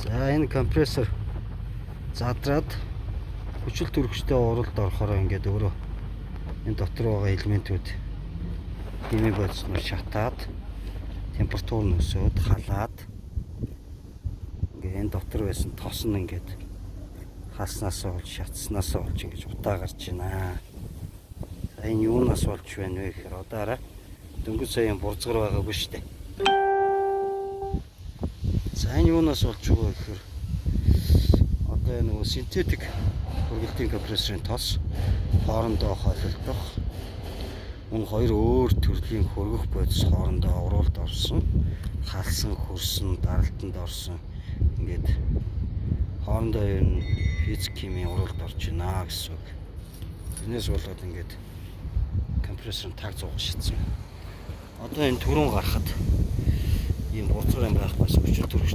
За энэ компрессор задраад хүчил төрөгчтэй уралд орохоор ингээд өөрөө энэ дотор байгаа элементүүд химийн бодисноор шатаад температур нь өсөөд халаад ингээд энэ дотор байсан тос нь ингээд хаснасаа болж шатснасаа болж ингэж утаа гарч байна. За энэ юунаас болж байна вэ гэхээр одоо арай дөнгөж саяын бурцгар байгаагүй шүү дээ. За энэ юунаас болж байгаа гэхээр одоо нөгөө синтетик хүргэлтийн компрессорын тос хоорондоо холилдох мөн хоёр өөр төрлийн хөргөх бодис хоорондоо уралд орсон, халсан, хөрсөн, даралтанд орсон ингээд хоорондоо энэ физик химийн уралд орж байна гэсэн үг. Тэрнээс болоод ингээд компрессор таг зуугаш шатсан. Одоо энэ түрүүн гарахад ийм бурцгар юм байх бас хүчил төрөгчтэй